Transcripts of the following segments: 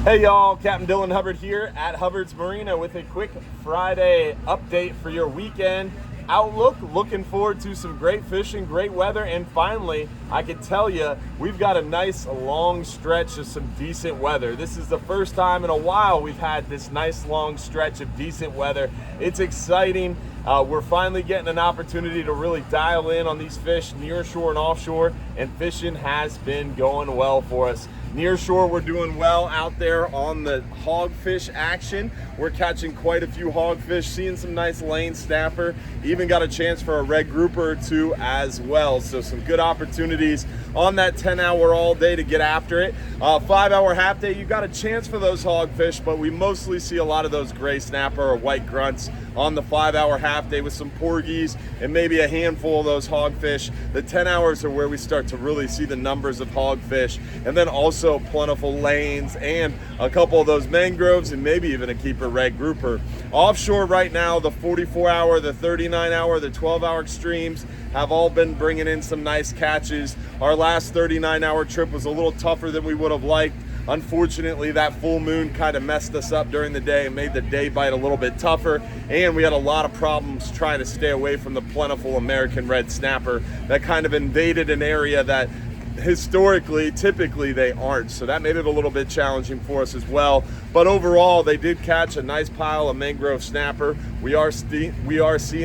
Hey y'all, Captain Dylan Hubbard here at Hubbard's Marina with a quick Friday update for your weekend outlook. Looking forward to some great fishing, great weather, and finally, I can tell you, we've got a nice long stretch of some decent weather. This is the first time in a while we've had this nice long stretch of decent weather. It's exciting. We're finally getting an opportunity to really dial in on these fish, nearshore and offshore, and fishing has been going well for us. Nearshore, we're doing well out there on the hogfish action. We're catching quite a few hogfish, seeing some nice lane snapper, even got a chance for a red grouper or two as well. So some good opportunities on that 10-hour all day to get after it. 5-hour half day, you got a chance for those hogfish, but we mostly see a lot of those gray snapper or white grunts on the 5-hour half day with some porgies and maybe a handful of those hogfish. The 10 hours are where we start to really see the numbers of hogfish, and then also plentiful lanes and a couple of those mangroves and maybe even a keeper red grouper. Offshore right now, the 44-hour, the 39-hour, the 12-hour extremes have all been bringing in some nice catches. Our last 39-hour trip was a little tougher than we would have liked. Unfortunately, that full moon kind of messed us up during the day and made the day bite a little bit tougher, and we had a lot of problems trying to stay away from the plentiful American red snapper that kind of invaded an area that historically, typically they aren't. So that made it a little bit challenging for us as well. But overall, they did catch a nice pile of mangrove snapper. We are seeing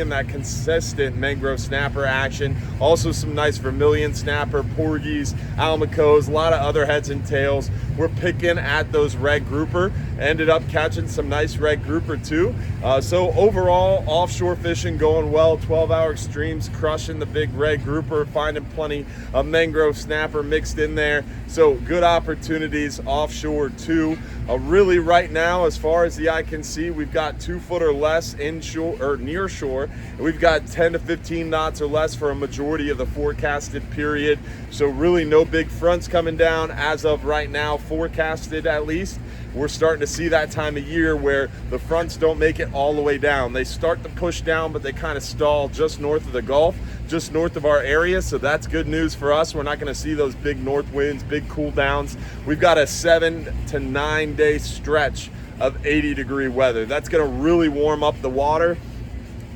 that consistent mangrove snapper action. Also some nice vermilion snapper, porgies, almacos, a lot of other heads and tails. We're picking at those red grouper. Ended up catching some nice red grouper too. So overall, offshore fishing going well. 12-hour extremes crushing the big red grouper, finding plenty of mangrove snapper mixed in there. So good opportunities offshore too. Really right now, as far as the eye can see, we've got 2 foot or less inshore or near shore, and we've got 10 to 15 knots or less for a majority of the forecasted period. So really no big fronts coming down as of right now, forecasted at least. We're starting to see that time of year where the fronts don't make it all the way down. They start to push down, but they kind of stall just north of the Gulf, just north of our area. So that's good news for us. We're not going to see those big north winds, big cool downs. We've got a 7 to 9 day stretch of 80-degree weather. That's going to really warm up the water,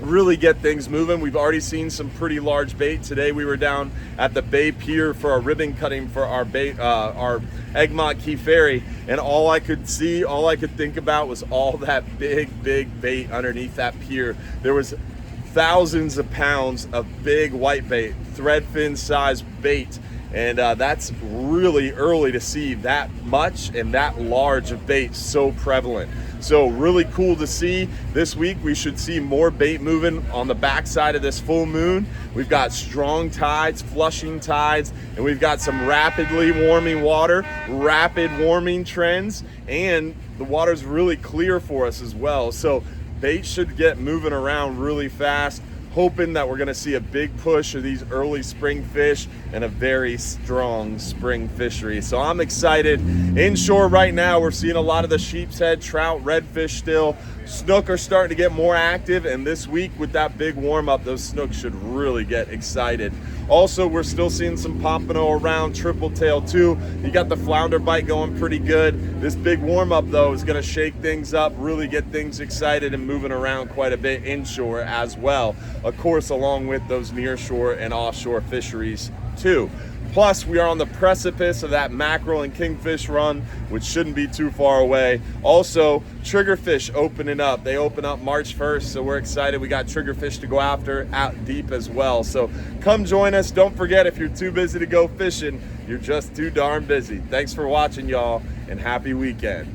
really get things moving. We've already seen some pretty large bait. Today we were down at the Bay Pier for a ribbon cutting for our bait, our Egmont Key Ferry, and all I could think about was all that big bait underneath that pier. There was thousands of pounds of big white bait, threadfin sized bait, and that's really early to see that much and that large of bait so prevalent. So really cool to see. This week we should see more bait moving on the backside of this full moon. We've got strong tides, flushing tides, and we've got some rapidly warming water, rapid warming trends, and the water's really clear for us as well. So bait should get moving around really fast, hoping that we're going to see a big push of these early spring fish and a very strong spring fishery. So I'm excited. Inshore right now, we're seeing a lot of the sheep's head, trout, redfish still. Snook are starting to get more active, and this week with that big warm up, those snooks should really get excited. Also, we're still seeing some pompano around, triple tail too. You got the flounder bite going pretty good. This big warm up though is going to shake things up, really get things excited and moving around quite a bit inshore as well. Of course, along with those nearshore and offshore fisheries too. Plus, we are on the precipice of that mackerel and kingfish run, which shouldn't be too far away. Also, triggerfish opening up. They open up March 1st, so we're excited. We got triggerfish to go after out deep as well. So come join us. Don't forget, if you're too busy to go fishing, you're just too darn busy. Thanks for watching, y'all, and happy weekend.